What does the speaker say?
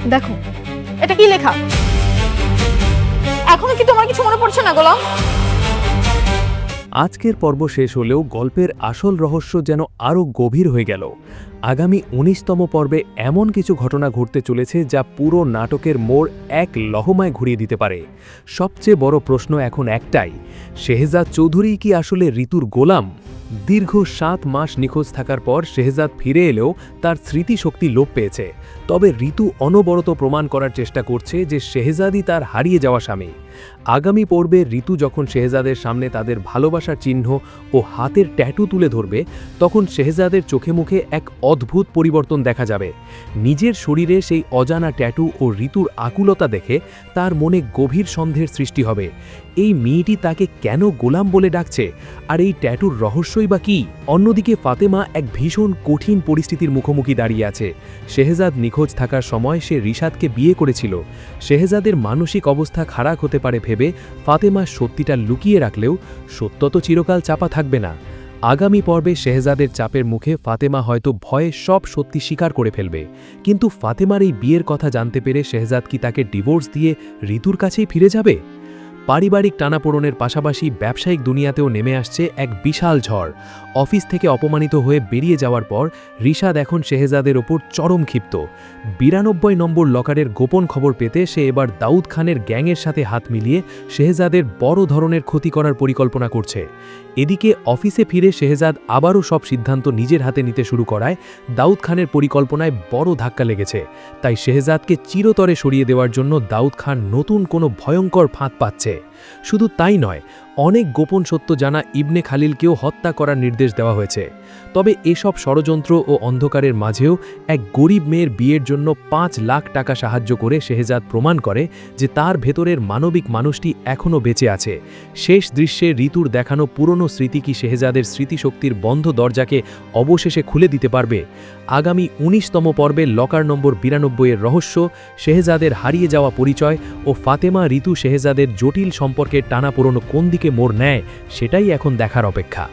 দেখো এটা কি লেখা? এখনো কি তোমার কিছু মনে পড়ছে না গোলাম? আজকের পর্ব শেষ হলেও গল্পের আসল রহস্য যেন আরও গভীর হয়ে গেল। আগামী ১৯তম পর্বে এমন কিছু ঘটনা ঘটতে চলেছে যা পুরো নাটকের মোড় এক লহমায় ঘুরিয়ে দিতে পারে। সবচেয়ে বড় প্রশ্ন এখন একটাই, শেহজাদ চৌধুরী কি আসলে ঋতুর গোলাম? দীর্ঘ ৭ মাস নিখোঁজ থাকার পর শেহজাদ ফিরে এলেও তার স্মৃতিশক্তি লোপ পেয়েছে। তবে ঋতু অনবরত প্রমাণ করার চেষ্টা করছে যে শেহজাদই তার হারিয়ে যাওয়া স্বামী। আগামী পর্বে ঋতু যখন শেহজাদের সামনে তাদের ভালোবাসার চিহ্ন ও হাতের ট্যাটু তুলে ধরবে, তখন শেহজাদের চোখে মুখে এক অদ্ভুত পরিবর্তন দেখা যাবে। নিজের শরীরে সেই অজানা ট্যাটু ও ঋতুর আকুলতা দেখে তার মনে গভীর সন্দেহের সৃষ্টি হবে। এই মেয়েটি তাকে কেন গোলাম বলে ডাকছে, আর এই ট্যাটুর রহস্যই বা কী? অন্যদিকে ফাতেমা এক ভীষণ কঠিন পরিস্থিতির মুখোমুখি দাঁড়িয়ে আছে। শেহজাদ নিখোঁজ থাকার সময় সে রিশাদকে বিয়ে করেছিল। শেহজাদের মানসিক অবস্থা খারাপ হতে পারে ভেবে ফাতেমা সত্যিটা লুকিয়ে রাখলেও সত্য তো চিরকাল চাপা থাকবে না। আগামী পর্বে শেহজাদের চাপের মুখে ফাতেমা হয়তো ভয়ে সব সত্যি স্বীকার করে ফেলবে। কিন্তু ফাতেমার এই বিয়ের কথা জানতে পেরে শেহজাদ কি তাকে ডিভোর্স দিয়ে ঋতুর কাছেই ফিরে যাবে? পারিবারিক টানাপোড়েনের পাশাপাশি ব্যবসায়িক দুনিয়াতেও নেমে আসছে এক বিশাল ঝড়। অফিস থেকে অপমানিত হয়ে বেরিয়ে যাওয়ার পর রিশাদ এখন শেহজাদের ওপর চরম ক্ষিপ্ত। ৯২ নম্বর লকারের গোপন খবর পেতে সে এবার দাউদ খানের গ্যাংয়ের সাথে হাত মিলিয়ে শেহজাদের বড় ধরনের ক্ষতি করার পরিকল্পনা করছে। এদিকে অফিসে ফিরে শেহজাদ আবারও সব সিদ্ধান্ত নিজের হাতে নিতে শুরু করায় দাউদ খানের পরিকল্পনায় বড় ধাক্কা লেগেছে। তাই শেহজাদকে চিরতরে সরিয়ে দেওয়ার জন্য দাউদ খান নতুন কোনো ভয়ঙ্কর ফাঁদ পাচ্ছে। শুধু তাই নয়, অনেক গোপন সত্য জানা ইবনে খালিলকেও হত্যা করার নির্দেশ দেওয়া হয়েছে। তবে এসব ষড়যন্ত্র ও অন্ধকারের মাঝেও এক গরিব মেয়ের বিয়ের জন্য ৫ লাখ টাকা সাহায্য করে শেহজাদ প্রমাণ করে যে তার ভেতরের মানবিক মানুষটি এখনও বেঁচে আছে। শেষ দৃশ্যে ঋতুর দেখানো পুরনো স্মৃতি কি শেহজাদের স্মৃতিশক্তির বন্ধ দরজাকে অবশেষে খুলে দিতে পারবে? আগামী ১৯তম পর্বে লকার নম্বর ৯২ এর রহস্য, শেহজাদের হারিয়ে যাওয়া পরিচয় ও ফাতেমা ঋতু শেহজাদের জটিল সম্পর্কের টানাপোড়েন কোন দিকে মোড় নেয়, সেটাই এখন দেখার অপেক্ষা।